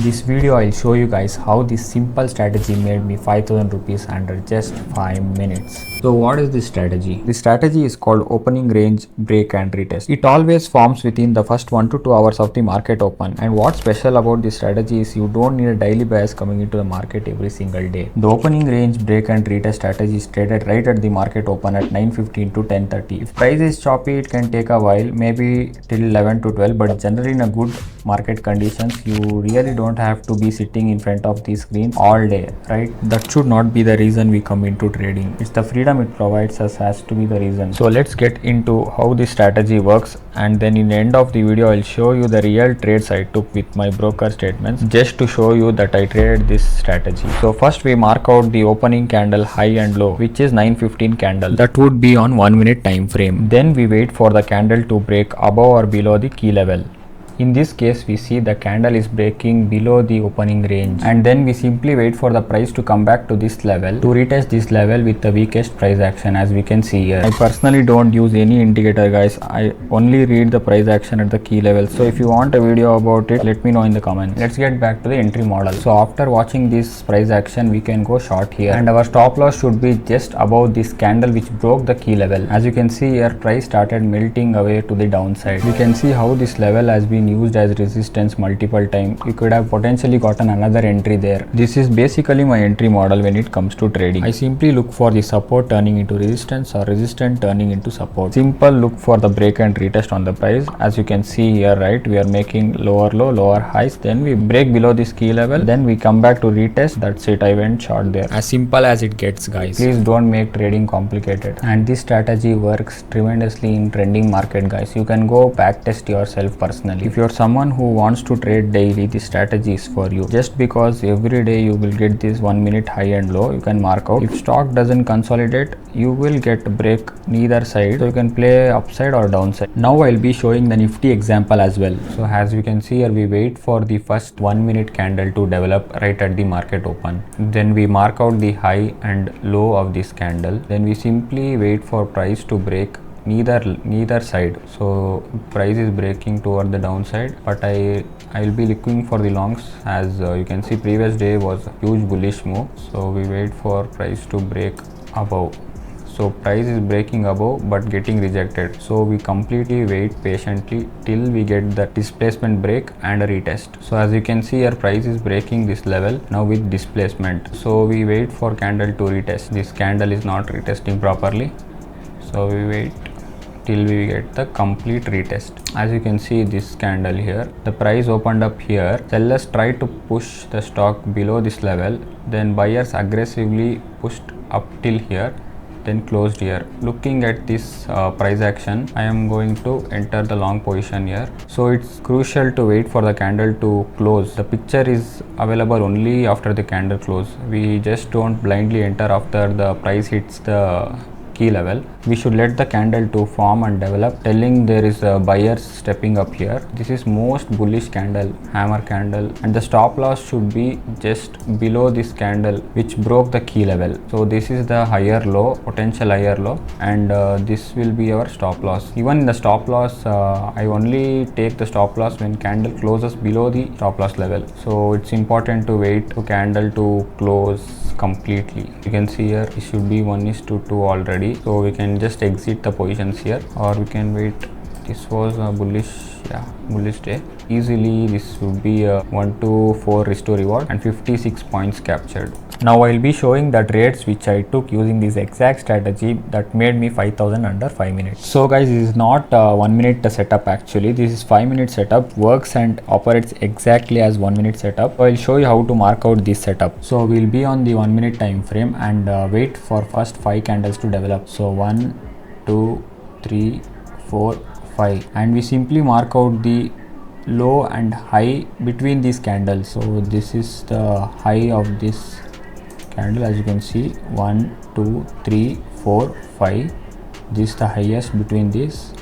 This video I'll show you guys how this simple strategy made me 5000 rupees under just 5 minutes. So what is this strategy? This strategy is called opening range break and retest. It always forms within the first 1 to 2 hours of the market open, and what's special about this strategy is you don't need a daily bias coming into the market every single day. The opening range break and retest strategy is traded right at the market open at 9:15 to 10:30. If price is choppy, it can take a while, maybe till 11 to 12, but generally in a good market conditions you really don't have to be sitting in front of the screen all day, right? That should not be the reason we come into trading. It's the freedom it provides us has to be the reason. So let's get into how this strategy works, and then in the end of the video I'll show you the real trades I took with my broker statements just to show you that I traded this strategy. So first we mark out the opening candle high and low, which is 9:15 candle. That would be on 1 minute time frame. Then we wait for the candle to break above or below the key level. In this case, we see the candle is breaking below the opening range, and then we simply wait for the price to come back to this level to retest this level with the weakest price action, as we can see here. I personally don't use any indicator, guys. I only read the price action at the key level. So if you want a video about it, let me know in the comments. Let's get back to the entry model. So after watching this price action, we can go short here, and our stop loss should be just above this candle which broke the key level. As you can see here, price started melting away to the downside. We can see how this level has been used as resistance multiple times. You could have potentially gotten another entry there. This is basically my entry model when it comes to trading. I simply look for the support turning into resistance or resistance turning into support. Simple look for the break and retest on the price. As you can see here, right, we are making lower low, lower highs, then we break below this key level, then we come back to retest. That's it, I went short there. As simple as it gets, guys. Please don't make trading complicated. And this strategy works tremendously in trending market, guys. You can go back test yourself personally. If you're someone who wants to trade daily, this strategy is for you. Just because every day you will get this 1 minute high and low, you can mark out. If stock doesn't consolidate, you will get break neither side, so you can play upside or downside. Now I'll be showing the Nifty example as well. So as you can see here, we wait for the first 1 minute candle to develop right at the market open. Then we mark out the high and low of this candle. Then we simply wait for price to break neither side. So price is breaking toward the downside, but I'll be looking for the longs. As you can see, previous day was a huge bullish move, so we wait for price to break above. So price is breaking above but getting rejected, so we completely wait patiently till we get the displacement break and a retest. So as you can see here, price is breaking this level now with displacement, so we wait for candle to retest. This candle is not retesting properly, so we wait till we get the complete retest. As you can see this candle here, the price opened up here, sellers tried to push the stock below this level, then buyers aggressively pushed up till here, then closed here. Looking at this price action, I am going to enter the long position here. So it's crucial to wait for the candle to close. The picture is available only after the candle close. We just don't blindly enter after the price hits the key level. We should let the candle to form and develop, telling there is a buyer stepping up here. This is most bullish candle, hammer candle, and the stop loss should be just below this candle which broke the key level. So this is the higher low, potential higher low, and this will be our stop loss. Even in the stop loss, I only take the stop loss when candle closes below the stop loss level. So it's important to wait for candle to close completely. You can see here it should be 1:2 already, so we can just exit the positions here, or we can wait. This was a bullish day. Easily this would be a 1 to 4 restore reward and 56 points captured. Now I'll be showing the trades which I took using this exact strategy that made me 5000 under 5 minutes. So guys, this is not 1 minute setup actually. This is 5 minute setup, works and operates exactly as 1 minute setup. So I'll show you how to mark out this setup. So we'll be on the 1 minute time frame and wait for first 5 candles to develop. So 1, 2, 3, 4, 5, and we simply mark out the low and high between these candles. So this is the high of this candle, as you can see, 1, 2, 3, 4, 5. This is the highest between this,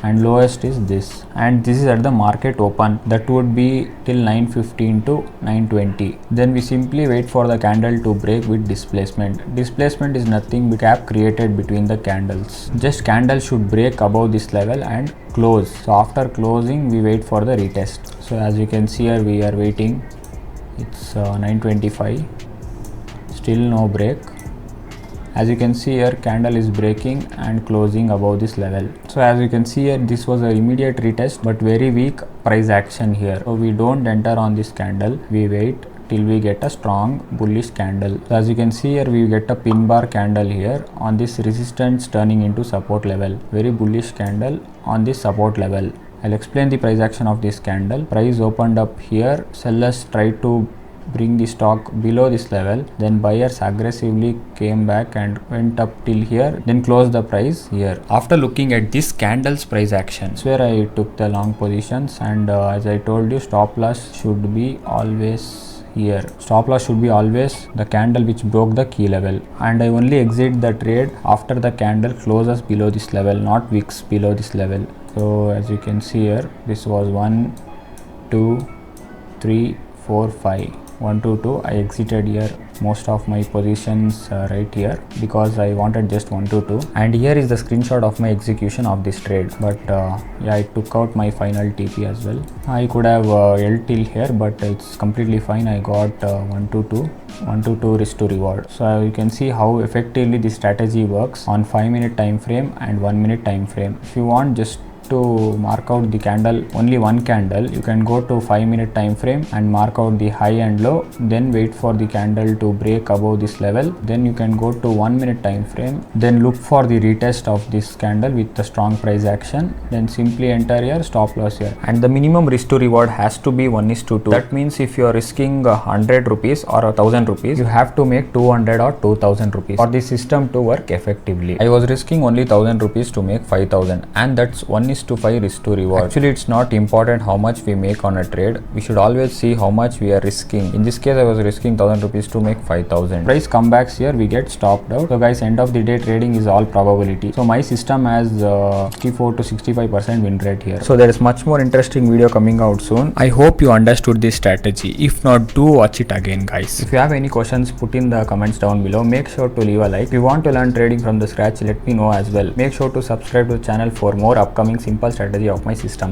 and lowest is this, and this is at the market open. That would be till 9:15 to 9:20. Then we simply wait for the candle to break with displacement. Displacement is nothing but gap created between the candles. Just candle should break above this level and close. So after closing, we wait for the retest. So as you can see here, we are waiting It's 925, still no break. As you can see here, candle is breaking and closing above this level. So as you can see here, this was an immediate retest but very weak price action here. So we don't enter on this candle, we wait till we get a strong bullish candle. So as you can see here, we get a pin bar candle here on this resistance turning into support level. Very bullish candle on this support level. I'll explain the price action of this candle. Price opened up here, sellers tried to bring the stock below this level, then buyers aggressively came back and went up till here, then closed the price here. After looking at this candle's price action, that's where I took the long positions, and as I told you, stop loss should be always here. Stop loss should be always the candle which broke the key level, and I only exit the trade after the candle closes below this level, not wicks below this level. So as you can see here, this was 1 2 3 4 5 1 2 2. I exited here most of my positions right here because I wanted just 1 to 2, and here is the screenshot of my execution of this trade. But yeah, I took out my final TP as well. I could have held till here, but it's completely fine. I got 1 to 2 risk to reward. So you can see how effectively this strategy works on 5-minute time frame and 1-minute time frame. If you want just to mark out the candle, only one candle, you can go to 5-minute time frame and mark out the high and low, then wait for the candle to break above this level. Then you can go to 1-minute time frame, then look for the retest of this candle with the strong price action, then simply enter your stop loss here. And the minimum risk to reward has to be 1:2. That means if you are risking 100 rupees or 1000 rupees, you have to make 200 or 2000 rupees for the system to work effectively. I was risking only 1000 rupees to make 5000, and that's 1:5 risk to reward. Actually, it's not important how much we make on a trade. We should always see how much we are risking. In this case, I was risking 1000 rupees to make 5000. Price comebacks here, we get stopped out. So guys, end of the day trading is all probability. So my system has 64 to 65% win rate here. So there is much more interesting video coming out soon. I hope you understood this strategy. If not, do watch it again, guys. If you have any questions, put in the comments down below. Make sure to leave a like. If you want to learn trading from the scratch, let me know as well. Make sure to subscribe to the channel for more upcoming simple strategy of my system.